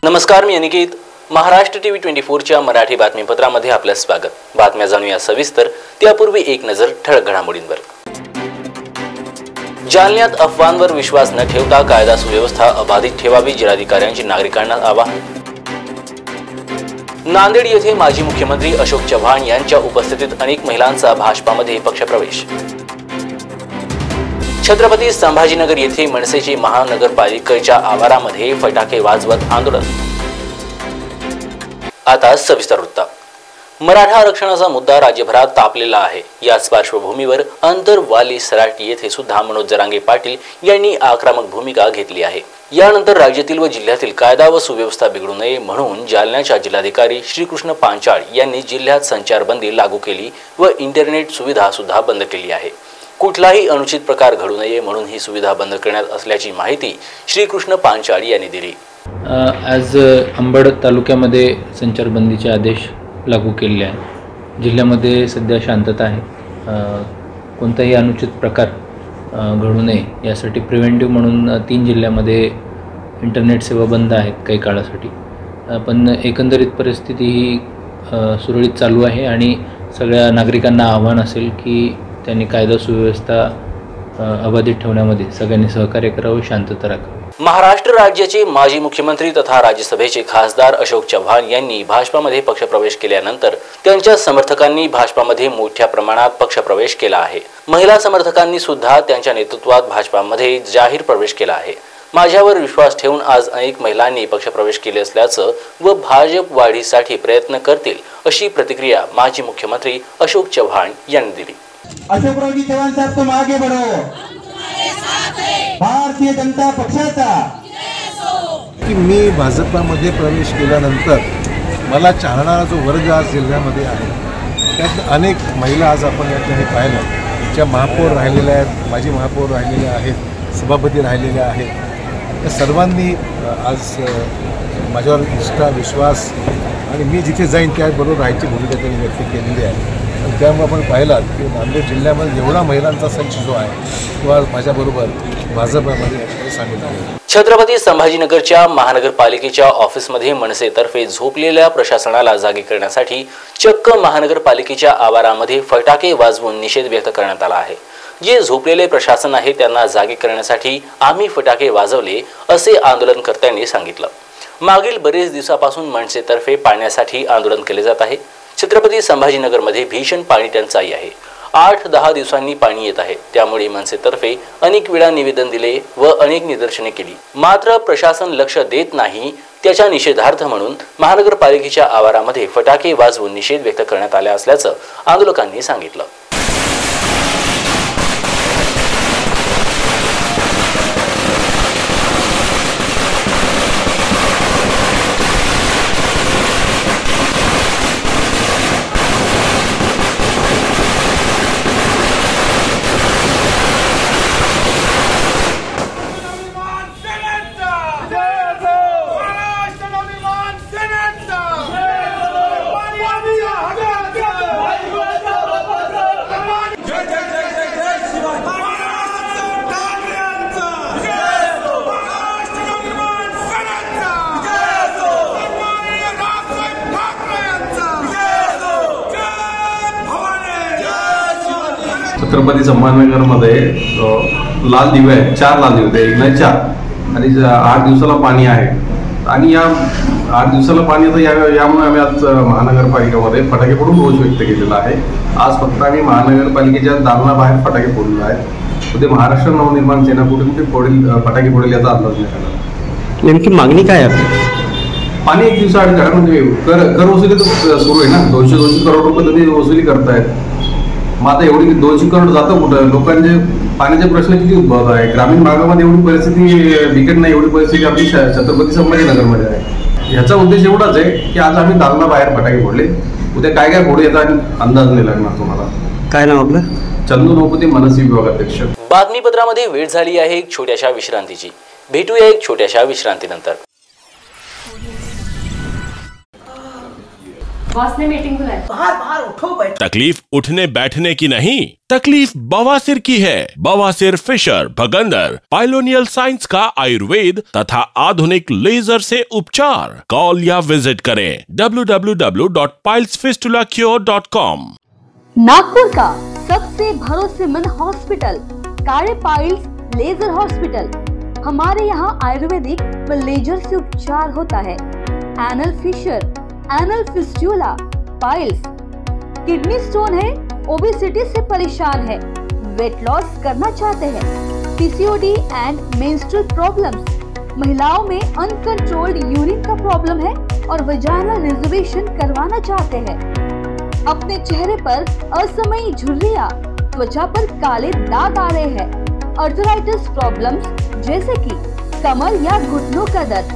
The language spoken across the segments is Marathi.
नमस्कार, मी अनिकेत. महाराष्ट्र टीव्ही 24च्या मराठी बातमीपत्रामध्ये आपलं स्वागत. बातम्या जाणूया सविस्तर. त्यापूर्वी एक नजर ठळक घडामोडींवर. जालन्यात अफवांवर विश्वास न ठेवता कायदा सुव्यवस्था अबाधित ठेवावी, जिल्हाधिकाऱ्यांची नागरिकांना आवाहन. नांदेड येथे माजी मुख्यमंत्री अशोक चव्हाण यांच्या उपस्थितीत अनेक महिलांचा भाजपामध्ये पक्षप्रवेश. छत्रपती संभाजीनगर येथे मनसेचे महानगरपालिकेच्या आवारामध्ये फटाके वाजवत आंदोलन. आता सविस्तर वृत्त. मराठा आरक्षणाचा मुद्दा राज्यभरात तापलेला आहे. याच पार्श्वभूमीवर अंतरवाली सराटी येथे सुद्धा मनोज जरांगे पाटील यांनी आक्रमक भूमिका घेतली आहे. यानंतर राज्यातील व जिल्ह्यातील कायदा व सुव्यवस्था बिघडू नये म्हणून जालन्याच्या जिल्हाधिकारी श्रीकृष्ण पांचाळ यांनी जिल्ह्यात संचारबंदी लागू केली व इंटरनेट सुविधा सुद्धा बंद केली आहे. कुठलाही अनुचित प्रकार घडू नये म्हणून ही सुविधा बंद करण्यात असल्याची माहिती श्रीकृष्ण पांचाळ यांनी दिली. आज अंबड तालुक्यामध्ये संचारबंदीचे आदेश लागू केले आहे. जिल्ह्यामध्ये सध्या शांतता आहे. कोणताही अनुचित प्रकार घडू नये यासाठी प्रिव्हेंटिव्ह म्हणून 3 जिल्ह्यामध्ये इंटरनेट सेवा बंद आहेत काही काळासाठी. पण एकंदरीत परिस्थिती ही सुरळीत चालू आहे आणि सगळ्या नागरिकांना आव्हान असेल की त्यांनी कायदा सुव्यवस्था अबाधित ठेवण्यामध्ये सगळ्यांनी सहकार्य करावं, शांतता राखावी. महाराष्ट्र राज्याचे माजी मुख्यमंत्री तथा राज्यसभेचे खासदार अशोक चव्हाण यांनी भाजपामध्ये पक्षप्रवेश केल्यानंतर त्यांच्या समर्थकांनी भाजपामध्ये मोठ्या प्रमाणात पक्षप्रवेश केला आहे. महिला समर्थकांनी सुद्धा त्यांच्या नेतृत्वात भाजपामध्ये जाहीर प्रवेश केला आहे. माझ्यावर विश्वास ठेवून आज अनेक महिलांनी पक्षप्रवेश केले असल्याचं व भाजप वाढीसाठी प्रयत्न करतील अशी प्रतिक्रिया माजी मुख्यमंत्री अशोक चव्हाण यांनी दिली. अशोकरावजी चव्हाण साहब, तुम आगे बढ़ो. भारतीय जनता पक्षाचा की मी भाजपामध्ये प्रवेश केल्यानंतर मला चाहणारा जो वर्ग आज जिल्ह्यामध्ये आहे त्यात अनेक महिला आज आपण या ठिकाणी पाहिलं, ज्या महापौर राहिलेल्या आहेत, माजी महापौर राहिलेल्या आहेत, सभापती राहिलेल्या आहेत. त्या सर्वांनी आज माझ्यावर निष्ठा, विश्वास आणि मी जिथे जाईन त्याबरोबर राहायची भूमिका त्यांनी व्यक्त केलेली आहे. त्यामुळे आपण पाहिलात की नांदेड जिल्ह्यामध्ये एवढा महिलांचा संच जो आहे तो आज माझ्याबरोबर भाजपमध्ये सामील आहे. छत्रपती संभाजीनगरच्या महानगरपालिकेच्या ऑफिसमध्ये मनसेतर्फे झोपलेल्या प्रशासनाला जागी करण्यासाठी चक्क महानगरपालिकेच्या आवारामध्ये फटाके वाजवून निषेध व्यक्त करण्यात आला आहे. जे झोपलेले प्रशासन आहे त्यांना जागी करण्यासाठी आम्ही फटाके वाजवले असे आंदोलनकर्त्यांनी सांगितलं. मागील बरेच दिवसापासून मनसेतर्फे पाण्यासाठी आंदोलन केले जात आहे. छत्रपती संभाजीनगरमध्ये भीषण पाणी टंचाई आहे. 8-10 दिवसांनी पाणी येत आहे. त्यामुळे मनसेतर्फे अनेक वेळा निवेदन दिले व अनेक निदर्शने केली, मात्र प्रशासन लक्ष देत नाही. त्याच्या निषेधार्थ म्हणून महानगरपालिकेच्या आवारामध्ये फटाके वाजवून निषेध व्यक्त करण्यात आला असल्याचं आंदोलकांनी सांगितलं. छत्रपती संभाजीनगरमध्ये लाल दिवे आहेत, 4 लाल दिवे, एक नाही 4, आणि 8 दिवसाला पाणी आहे. आणि या 8 दिवसाला पाणी तर यामुळे आम्ही आज महानगरपालिकेमध्ये फटाके फोडून रोष व्यक्त केलेला आहे. आज फक्त आम्ही महानगरपालिकेच्या दालनाबाहेर फटाके फोडलेला आहे. उद्या महाराष्ट्र नवनिर्माण सेना कुठे कुठे फटाके फोडेल याचा अंदाज नाही आला. नेमकी मागणी काय आहे? पाणी 1 दिवसाआड म्हणजे कर वसुली तर सुरू आहे ना. 200 करोड रुपये तरी वसुली करतायत. मग आता एवढी 200 करोड जातं कुठं? लोकांचे पाण्याचे प्रश्न किती उद्भवत आहे. ग्रामीण भागामध्ये एवढी परिस्थिती बिकट नाही, एवढी परिस्थिती आपली छत्रपती संभाजीनगरमध्ये आहे. ह्याचा उद्देश एवढाच आहे की आज आम्ही दालनाबाहेर फटाके फोडले. उद्या काय काय फोडू याचा अंदाज नाही लागणार तुम्हाला. काय नाव आपलं? चंदू नौपते, मनसे विभागाध्यक्ष. बातमीपत्रामध्ये वेळ झाली आहे एक छोट्याशा विश्रांतीची. भेटूया एक छोट्याशा विश्रांतीनंतर. बॉस ने मीटिंग बुलाई। बाहर उठो बैठो। तकलीफ उठने बैठने की नहीं, तकलीफ बवासीर की है। बवासीर, फिशर, भगंदर, पाइलोनियल साइंस का आयुर्वेद तथा आधुनिक लेजर से उपचार। कॉल या विजिट करें www.pilesfistulacure.com। नागपुर का सबसे भरोसेमंद hospital Kale piles laser hospital. हमारे यहाँ आयुर्वेदिक व लेजर से उपचार होता है। Anal fissure, anal fistula, piles, kidney stone है, ओबेसिटी से परेशान है, वेट लॉस करना चाहते हैं, पीसीओडी एंड मेंस्ट्रुअल प्रॉब्लम्स, महिलाओं में अनकंट्रोल्ड यूरिन का प्रॉब्लम है और वजाइनल रिजर्वेशन करवाना चाहते हैं, अपने चेहरे पर असमयी झुर्रियां, त्वचा पर काले दाग आ रहे हैं, अर्थराइटिस प्रॉब्लम्स जैसे कि कमर या घुटनों का दर्द,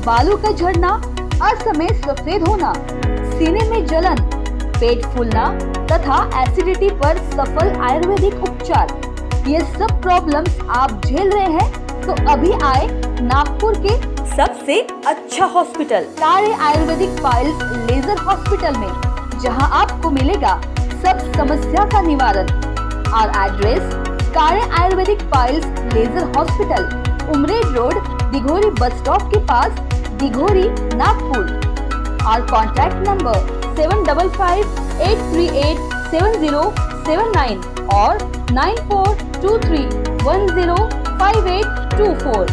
बालों का झड़ना, असमय सफेद होना, सीने में जलन, पेट फूलना तथा एसिडिटी पर सफल आयुर्वेदिक उपचार, ये सब प्रॉब्लम्स आप झेल रहे हैं तो अभी आए नागपुर के सबसे अच्छा hospital Kale Ayurvedic piles laser hospital में, जहां आपको मिलेगा सब समस्या का निवारण। और address Kale Ayurvedic piles laser hospital, Umred road, Dighori bus stop के पास, दिघोरी, नागपुर। और कॉन्टैक्ट नंबर 7558387079 और 9423105824।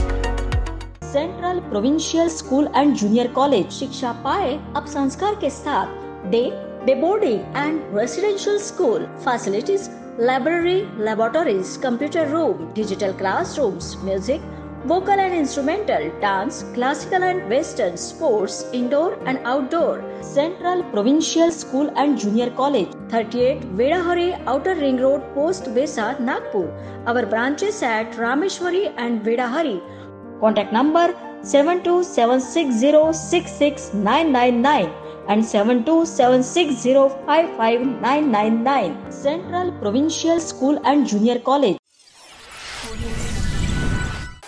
Central provincial school and junior college शिक्षा पाए अब संस्कार के साथ। Day boarding and residential school facilities, library, laboratories, computer room, digital classrooms, music, vocal and instrumental, dance, classical and western, sports, indoor and outdoor. Central Provincial School and Junior College, 38 Vedahari, Outer Ring Road, Post Besa, Nagpur. Our branches at Rameshwari and Vedahari. Contact number 7276066999 and 7276055999. Central Provincial School and Junior College.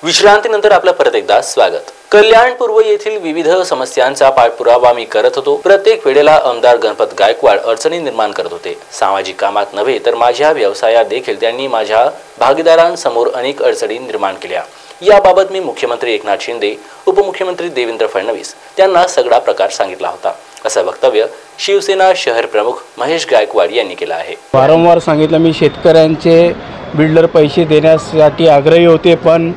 विश्रांतीनंतर आपलं परत एकदा स्वागत। कल्याण पूर्व येथील विविध समस्यांचा पाठपुरावा मी करत होतो। प्रत्येक वेळेला आमदार गणपत गायकवाड अडचणी निर्माण करत होते। सामाजिक कामात नव्हे तर माझ्या व्यवसायात देखील त्यांनी माझ्या भागीदारांसमोर अनेक अडचणी निर्माण केल्या। याबाबत मी मुख्यमंत्री एकनाथ शिंदे, उपमुख्यमंत्री देवेंद्र फडणवीस यांना सगळा प्रकार सांगितला होता, असं वक्तव्य शिवसेना शहर प्रमुख महेश गायकवाड यांनी केलं आहे। वारंवार सांगितलं मी शेतकऱ्यांचे बिल्डर पैसे देण्यासाठी आग्रही होते, पण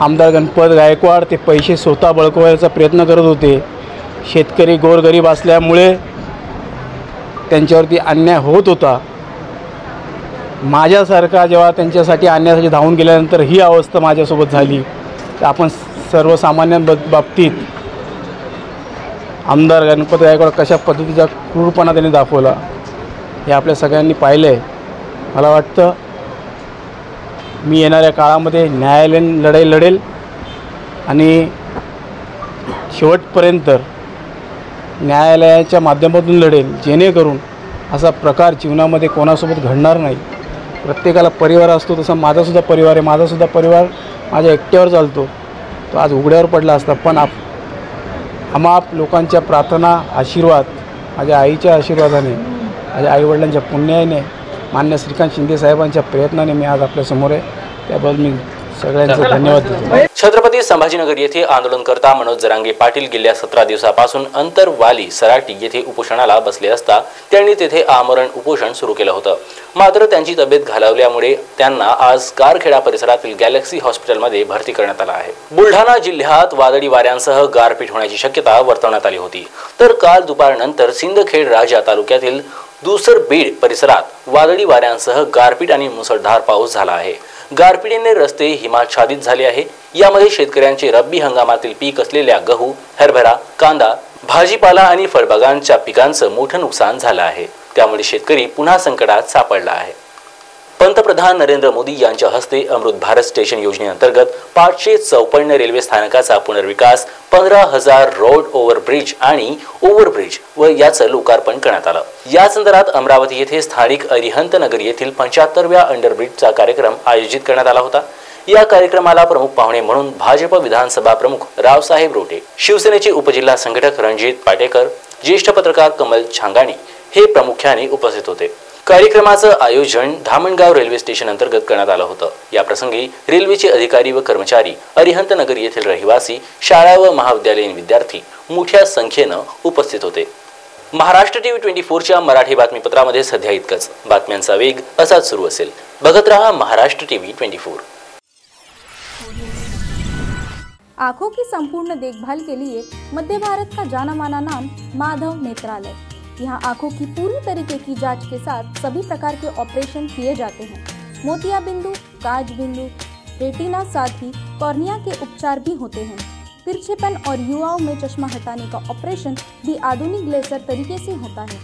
आमदार गणपत गायकवाड ते पैसे स्वतः बळकवायचा प्रयत्न करत होते। शेतकरी गोरगरीब असल्यामुळे त्यांच्यावरती अन्याय होत होता। माझ्यासारखा जेव्हा त्यांच्यासाठी अन्यायासाठी धावून गेल्यानंतर ही अवस्था माझ्यासोबत झाली, तर आपण सर्वसामान्यांबाबतीत आमदार गणपत गायकवाड कशा पद्धतीचा क्रूरपणा त्यांनी दाखवला हे आपल्या सगळ्यांनी पाहिलं आहे। मला वाटतं मी येणाऱ्या काळामध्ये न्यायालयीन लढाई लढेल आणि शेवटपर्यंत न्यायालयाच्या माध्यमातून लढेल, जेणेकरून असा प्रकार जीवनामध्ये कोणासोबत घडणार नाही। प्रत्येकाला परिवार असतो, तसा माझासुद्धा परिवार आहे। माझासुद्धा परिवार माझ्या एकट्यावर चालतो, तो आज उघड्यावर पडला असता, पण आम्हा लोकांच्या प्रार्थना, आशीर्वाद, माझ्या आईच्या आशीर्वादाने, माझ्या आईवडिलांच्या पुण्याने, मान्य श्रीकांत शिंदे साहेबांच्या प्रयत्नाने मी आज आपल्या समोर आहे। त्याबद्दल मी सगळ्यांचे धन्यवाद देतो। छत्रपती संभाजीनगर येथे आंदोलनकर्ता मनोज जरांगे पाटील गेल्या 17 दिवसापासून अंतरवाली सराटी येथे उपोषणाला बसले असता त्यांनी तेथे आमरण उपोषण सुरू केलं होतं। मात्र त्यांची तब्येत घालवल्यामुळे त्यांना आज कारखेडा परिसरातील गॅलेक्सी हॉस्पिटलमध्ये भरती करण्यात आलं आहे। बुलढाणा जिल्ह्यात वादळी वाऱ्यांसह गारपीट होण्याची शक्यता वर्तवण्यात आली होती, तर काल दुपारनंतर सिंदखेड राजा तालुक्यातील दुसर बीड परिसरात वादळी वाऱ्यांसह गारपीट आणि मुसळधार पाऊस झाला आहे। गारपिटीने रस्ते हिमाच्छादित झाले आहे। यामध्ये शेतकऱ्यांचे रब्बी हंगामातील पीक असलेल्या गहू, हरभरा, कांदा, भाजीपाला आणि फळबागांच्या पिकांचं मोठं नुकसान झालं आहे। त्यामुळे शेतकरी पुन्हा संकटात सापडला आहे। पंतप्रधान नरेंद्र मोदी यांच्या हस्ते अमृत भारत स्टेशन योजनेअंतर्गत 554 रेल्वे स्थानकाचा पुनर्विकास, 15,000 रोड ओव्हरब्रिज आणि ओव्हरब्रिज व याचं लोकार्पण करण्यात आलं। याच अंतरात अमरावती येथे स्थानिक अरिहंत नगर येथील 75व्या अंडरब्रिजचा कार्यक्रम आयोजित करण्यात आला होता। या कार्यक्रमाला प्रमुख पाहुणे म्हणून भाजप विधानसभा प्रमुख रावसाहेब रोटे, शिवसेनेचे उपजिल्हा संघटक रणजित पाटेकर, ज्येष्ठ पत्रकार कमल छांगाणी हे प्रामुख्याने उपस्थित होते। कार्यक्रमाचं आयोजन धामणगाव रेल्वे स्टेशन अंतर्गत करण्यात आलं होतं। या प्रसंगी रेल्वेचे अधिकारी व कर्मचारी, अरिहंत नगर येथील रहिवासी, शाळा व महाविद्यालयीन विद्यार्थी मोठ्या संख्येनं उपस्थित होते। महाराष्ट्र टीव्ही 24च्या मराठी बातमीपत्रामध्ये सध्या इतकंच। बातम्यांचा वेग असाच सुरू असेल। बघत रहा महाराष्ट्र टीव्ही 24। आंखों की संपूर्ण देखभाल के लिए मध्य भारत का जाना माना नाम माधव नेत्रालय। यहाँ आंखों की पूरी तरीके की जांच के साथ सभी प्रकार के ऑपरेशन किए जाते हैं। मोतिया बिंदु, काज बिंदु, रेटिना, साथ ही कॉर्निया के उपचार भी होते हैं। तिरछेपन और युवाओं में चश्मा हटाने का ऑपरेशन भी आधुनिक लेजर तरीके से होता है।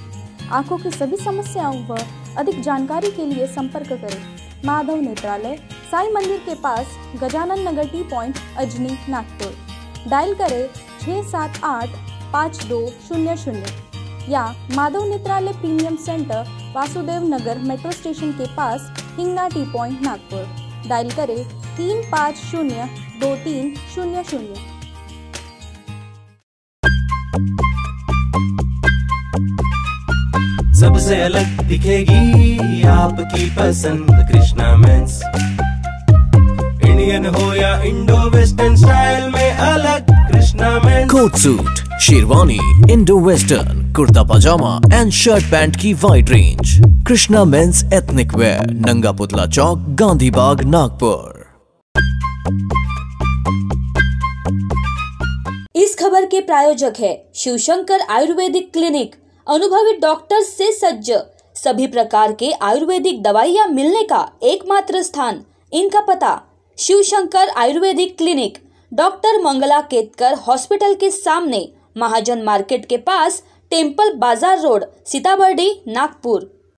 आंखों की सभी समस्याओं व अधिक जानकारी के लिए संपर्क करें माधव नेत्रालय, साई मंदिर के पास, Gajanan Nagar T point, Ajni, Nagpur. Dial करें 678-5200 या Madhav Netralaya premium centre, Vasudev Nagar metro station के पास, Hingna T point, Nagpur. Dial करें 350-2300। सबसे अलग दिखेगी आपकी पसंद कृष्णा मेंस। इंडियन हो या इंडो वेस्टर्न स्टाइल में अलग Krishna men's. Coat suit, sherwani, indo western, kurta pyjama and shirt pant की wide range. Krishna men's ethnic wear, Nanga Putla चौक, गांधी बाग, नागपुर। इस खबर के प्रायोजक है शिवशंकर आयुर्वेदिक क्लिनिक। अनुभवी डॉक्टर से सज्ज, सभी प्रकार के आयुर्वेदिक दवाइयाँ मिलने का एकमात्र स्थान। इनका पता Shivshankar Ayurvedic clinic, doctor Mangala Ketkar hospital के सामने, महाजन मार्केट के पास, टेम्पल बाजार रोड, सीताबर्डी, नागपुर।